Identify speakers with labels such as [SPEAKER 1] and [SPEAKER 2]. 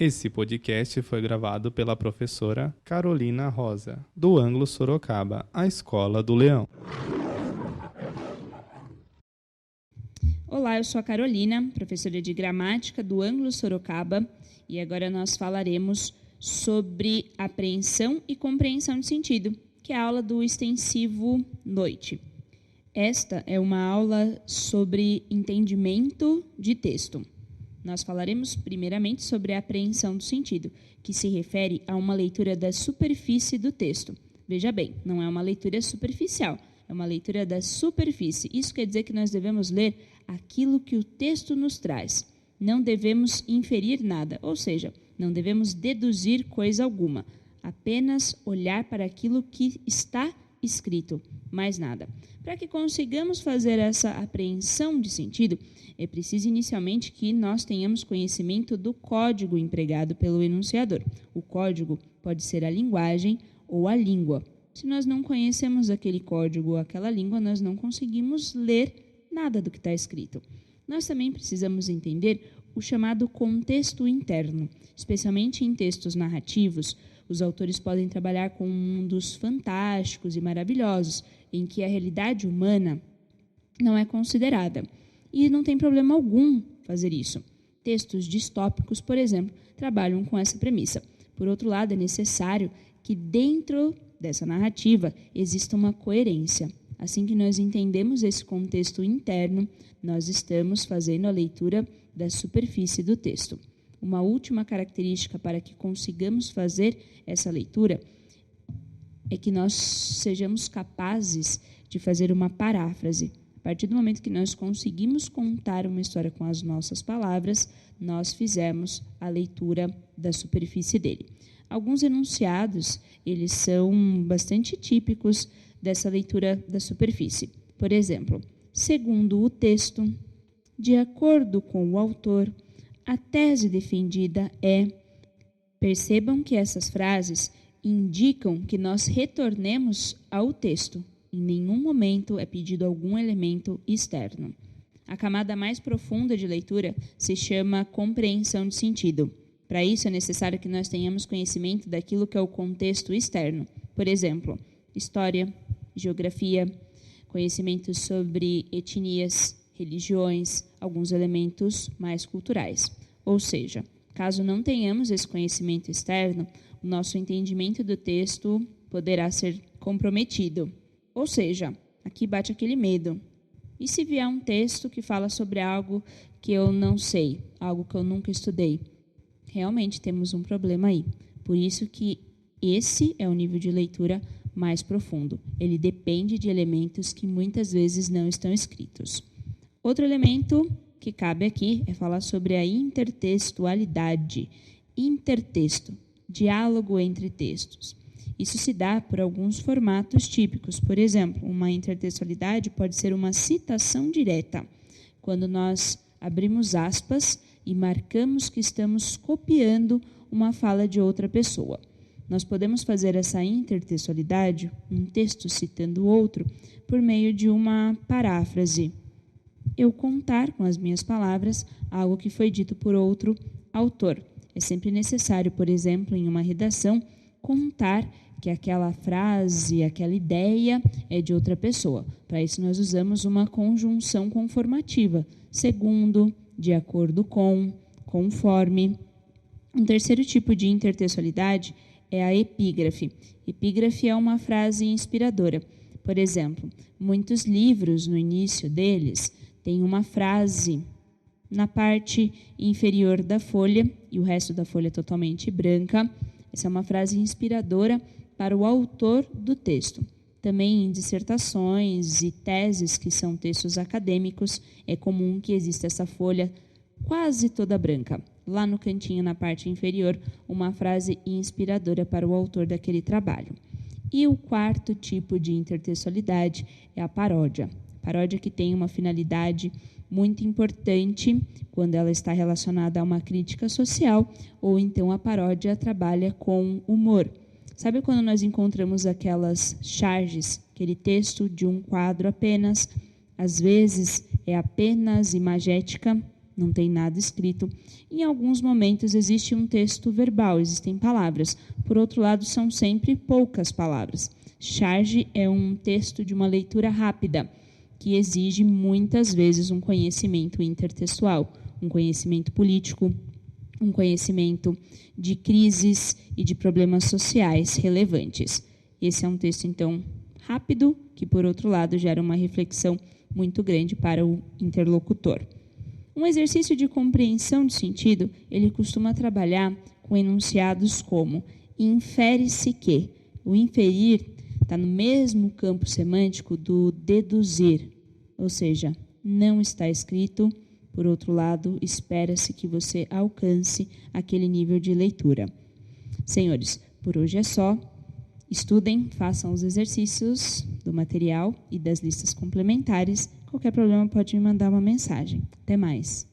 [SPEAKER 1] Esse podcast foi gravado pela professora Carolina Rosa, do Ângulo Sorocaba, a Escola do Leão.
[SPEAKER 2] Olá, eu sou a Carolina, professora de gramática do Ângulo Sorocaba, e agora nós falaremos sobre apreensão e compreensão de sentido, que é a aula do extensivo noite. Esta é uma aula sobre entendimento de texto. Nós falaremos primeiramente sobre a apreensão do sentido, que se refere a uma leitura da superfície do texto. Veja bem, não é uma leitura superficial, é uma leitura da superfície. Isso quer dizer que nós devemos ler aquilo que o texto nos traz. Não devemos inferir nada, ou seja, não devemos deduzir coisa alguma. Apenas olhar para aquilo que está escrito, mais nada. Para que consigamos fazer essa apreensão de sentido, é preciso inicialmente que nós tenhamos conhecimento do código empregado pelo enunciador. O código pode ser a linguagem ou a língua. Se nós não conhecemos aquele código ou aquela língua, nós não conseguimos ler nada do que está escrito. Nós também precisamos entender o chamado contexto interno, especialmente em textos narrativos. Os autores podem trabalhar com mundos fantásticos e maravilhosos, em que a realidade humana não é considerada. E não tem problema algum fazer isso. Textos distópicos, por exemplo, trabalham com essa premissa. Por outro lado, é necessário que dentro dessa narrativa exista uma coerência. Assim que nós entendemos esse contexto interno, nós estamos fazendo a leitura da superfície do texto. Uma última característica para que consigamos fazer essa leitura é que nós sejamos capazes de fazer uma paráfrase. A partir do momento que nós conseguimos contar uma história com as nossas palavras, nós fizemos a leitura da superfície dele. Alguns enunciados, eles são bastante típicos dessa leitura da superfície. Por exemplo, segundo o texto, de acordo com o autor, a tese defendida é... Percebam que essas frases indicam que nós retornemos ao texto. Em nenhum momento é pedido algum elemento externo. A camada mais profunda de leitura se chama compreensão de sentido. Para isso é necessário que nós tenhamos conhecimento daquilo que é o contexto externo. Por exemplo, história, geografia, conhecimento sobre etnias, religiões, alguns elementos mais culturais. Ou seja, caso não tenhamos esse conhecimento externo, o nosso entendimento do texto poderá ser comprometido. Ou seja, aqui bate aquele medo. E se vier um texto que fala sobre algo que eu não sei, algo que eu nunca estudei? Realmente temos um problema aí. Por isso que esse é o nível de leitura mais profundo. Ele depende de elementos que muitas vezes não estão escritos. Outro elemento que cabe aqui é falar sobre a intertextualidade. Intertexto, diálogo entre textos. Isso se dá por alguns formatos típicos. Por exemplo, uma intertextualidade pode ser uma citação direta, quando nós abrimos aspas e marcamos que estamos copiando uma fala de outra pessoa. Nós podemos fazer essa intertextualidade, um texto citando outro, por meio de uma paráfrase. Eu contar com as minhas palavras algo que foi dito por outro autor. É sempre necessário, por exemplo, em uma redação, contar que aquela frase, aquela ideia é de outra pessoa. Para isso nós usamos uma conjunção conformativa, segundo, de acordo com, conforme. Um terceiro tipo de intertextualidade é a epígrafe. Epígrafe é uma frase inspiradora. Por exemplo, muitos livros, no início deles, têm uma frase na parte inferior da folha e o resto da folha é totalmente branca. Essa é uma frase inspiradora para o autor do texto. Também em dissertações e teses, que são textos acadêmicos, é comum que exista essa folha quase toda branca. Lá no cantinho, na parte inferior, uma frase inspiradora para o autor daquele trabalho. E o quarto tipo de intertextualidade é a paródia. Paródia que tem uma finalidade muito importante quando ela está relacionada a uma crítica social, ou então a paródia trabalha com humor. Sabe quando nós encontramos aquelas charges, aquele texto de um quadro apenas, às vezes é apenas imagética, não tem nada escrito. Em alguns momentos existe um texto verbal, existem palavras. Por outro lado, são sempre poucas palavras. Charge é um texto de uma leitura rápida, que exige muitas vezes um conhecimento intertextual, um conhecimento político, um conhecimento de crises e de problemas sociais relevantes. Esse é um texto, então, rápido, que, por outro lado, gera uma reflexão muito grande para o interlocutor. Um exercício de compreensão de sentido, ele costuma trabalhar com enunciados como infere-se que. O inferir está no mesmo campo semântico do deduzir, ou seja, não está escrito. Por outro lado, espera-se que você alcance aquele nível de leitura. Senhores, por hoje é só. Estudem, façam os exercícios do material e das listas complementares. Qualquer problema pode me mandar uma mensagem. Até mais.